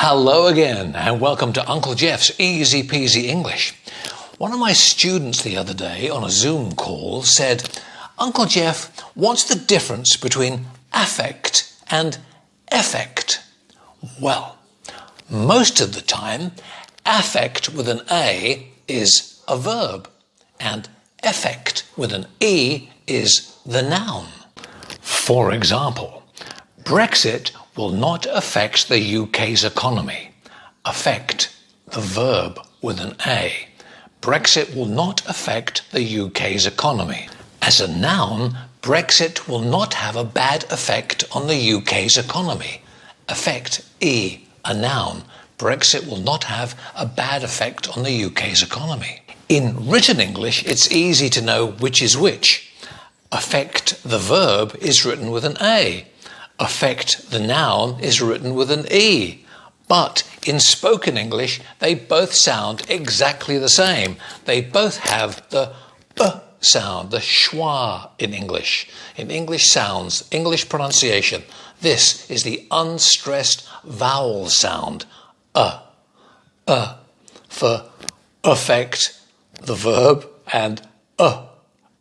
Hello again and welcome to Uncle Geoff's Easy-Peasy English. One of my students the other day on a Zoom call said, Uncle Geoff, what's the difference between affect and effect? Well, most of the time, affect with an A is a verb and effect with an E is the noun. For example, Brexit will not affect the UK's economy. Affect, the verb with an A. Brexit will not affect the UK's economy. As a noun, Brexit will not have a bad effect on the UK's economy. Affect, E, a noun. Brexit will not have a bad effect on the UK's economy. In written English, it's easy to know which is which. Affect, the verb, is written with an A. Affect, the noun, is written with an E. But in spoken English, they both sound exactly the same. They both have the B sound, the schwa in English. In English sounds, English pronunciation, this is the unstressed vowel sound. For affect, the verb, and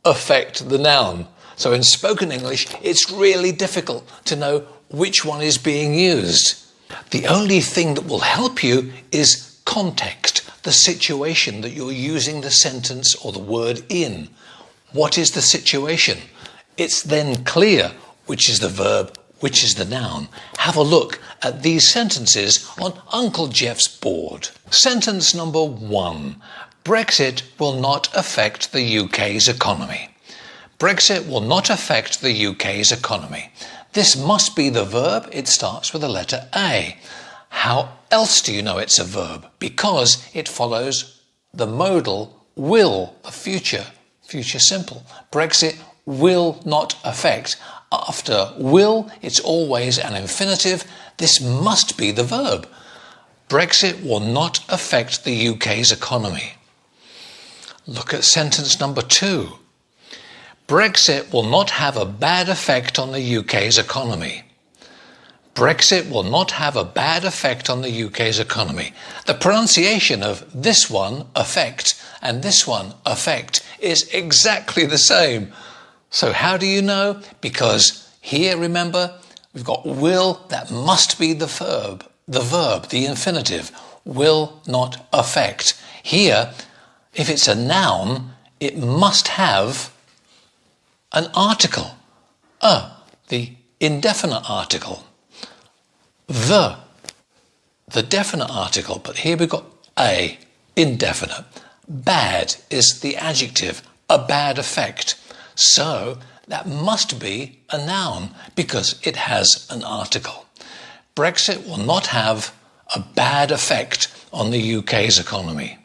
affect, the noun. So in spoken English, it's really difficult to know which one is being used. The only thing that will help you is context, the situation that you're using the sentence or the word in. What is the situation? It's then clear which is the verb, which is the noun. Have a look at these sentences on Uncle Geoff's board. Sentence number 1. Brexit will not affect the UK's economy. Brexit will not affect the UK's economy. This must be the verb. It starts with the letter A. How else do you know it's a verb? Because it follows the modal will, the future simple. Brexit will not affect. After will, it's always an infinitive. This must be the verb. Brexit will not affect the UK's economy. Look at sentence number 2. Brexit will not have a bad effect on the UK's economy. Brexit will not have a bad effect on the UK's economy. The pronunciation of this one, affect, and this one, affect, is exactly the same. So how do you know? Because here, remember, we've got will, that must be the verb, the infinitive, will not affect. Here, if it's a noun, it must have an article, the indefinite article, the definite article, but here we've got a, indefinite. Bad is the adjective, a bad effect. So that must be a noun because it has an article. Brexit will not have a bad effect on the UK's economy.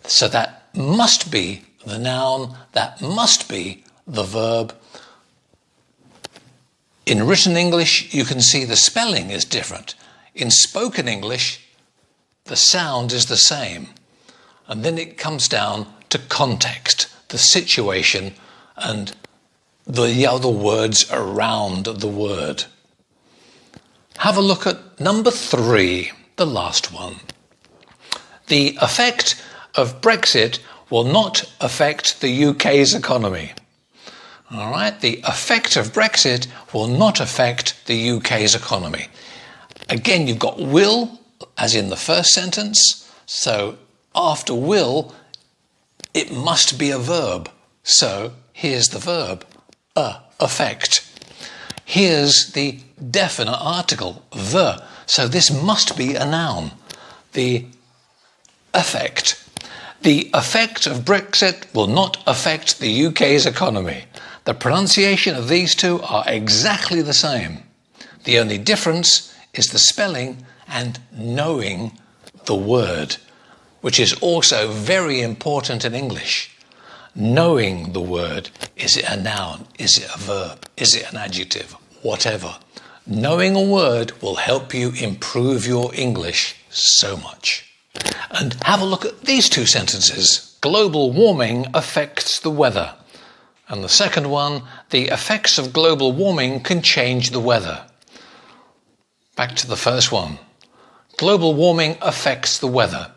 So that must be the noun, that must be the verb. In written English, you can see the spelling is different. In spoken English, the sound is the same. And then it comes down to context, the situation, and the other words around the word. Have a look at number 3, the last one. The effect of Brexit will not affect the UK's economy. All right, the effect of Brexit will not affect the UK's economy. Again, you've got will, as in the first sentence. So after will, it must be a verb. So here's the verb, affect. Here's the definite article, the. So this must be a noun, the effect. The effect of Brexit will not affect the UK's economy. The pronunciation of these two are exactly the same. The only difference is the spelling and knowing the word, which is also very important in English. Knowing the word. Is it a noun? Is it a verb? Is it an adjective? Whatever. Knowing a word will help you improve your English so much. And have a look at these two sentences. Global warming affects the weather. And the second one, the effects of global warming can change the weather. Back to the first one. Global warming affects the weather.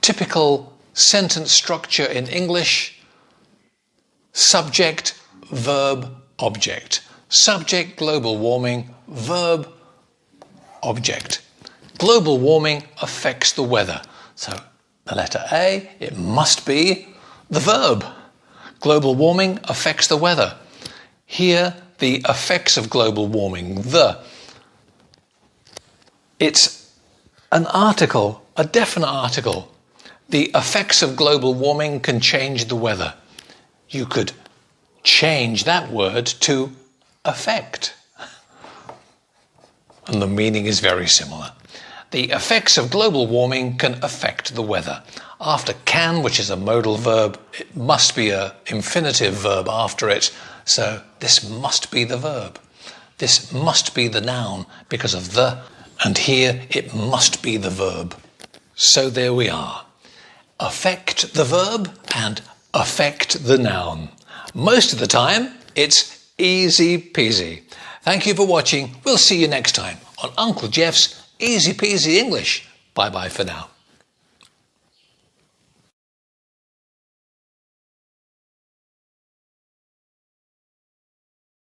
Typical sentence structure in English: subject, verb, object. Subject, global warming, verb, object. Global warming affects the weather. So the letter A, it must be the verb. Global warming affects the weather. Here, the effects of global warming, it's an article, a definite article. The effects of global warming can change the weather. You could change that word to affect. And the meaning is very similar. The effects of global warming can affect the weather. After can, which is a modal verb, it must be an infinitive verb after it. So this must be the verb. This must be the noun because of the, and here it must be the verb. So there we are. Affect the verb and affect the noun. Most of the time, it's easy peasy. Thank you for watching. We'll see you next time on Uncle Geoff's Easy Peasy English. Bye-bye for now.